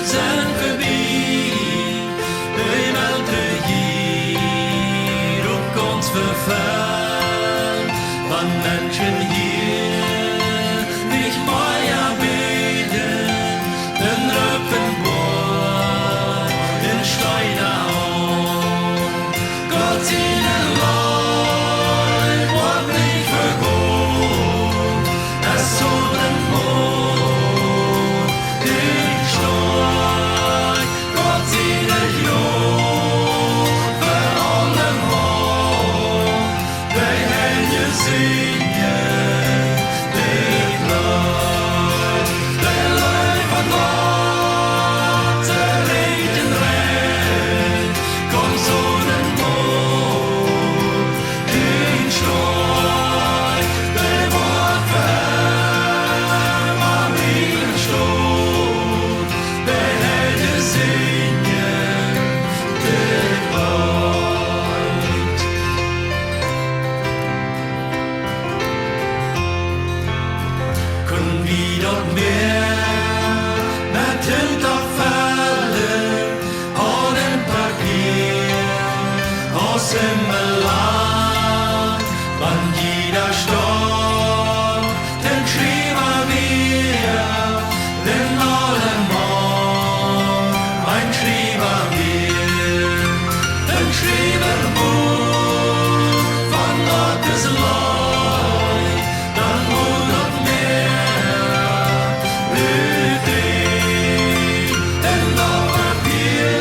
sen förbi. Höj välter ger och ons förfall. Wann Menschen hier nicht mehr beten, den Röppenbohr, den Steinau. Gott ihnen Leib und nicht vergoren, es sollten Mond, den Stein. Gott ihnen Jod, für alle Mond, der Hände singen, der Leib von Gott, der Regen rennt, komm so den Mond, den Stein, der Wort verhält, am ihnen Sturm, der Hände singen, der Leid. Können wir dort mehr mit Hinterfällen und ein Papier aus dem Land, wann jeder Sturm, den schreiben wir, den allemal, ein schreiben wir, den schreiben Buch von Gottes Leid, dann wohl noch mehr mit dem, denn noch Papier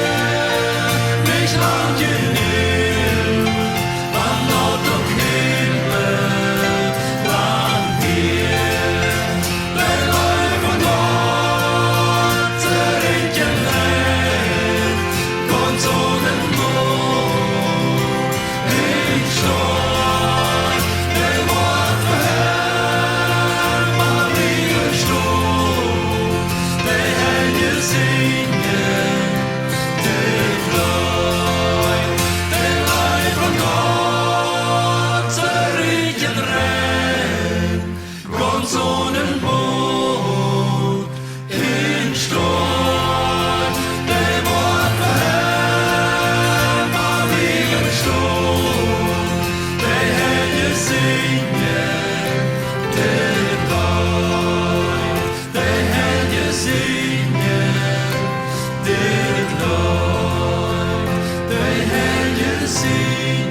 nicht lang genug, wann Gott und Himmel lang hier, der Leib von Gott, der Regen rennt, kommt so den Mond, den Stein, der Wort verhält, mal ihre Sturm, der Hände singen, der Leib von Gott, der Regen rennt, kommt so den Mond, den Stein, der Wort verhält, mal ihre Sturm, der Hände singen, der Leib, der Hände singen, der Leib, der Hände singen.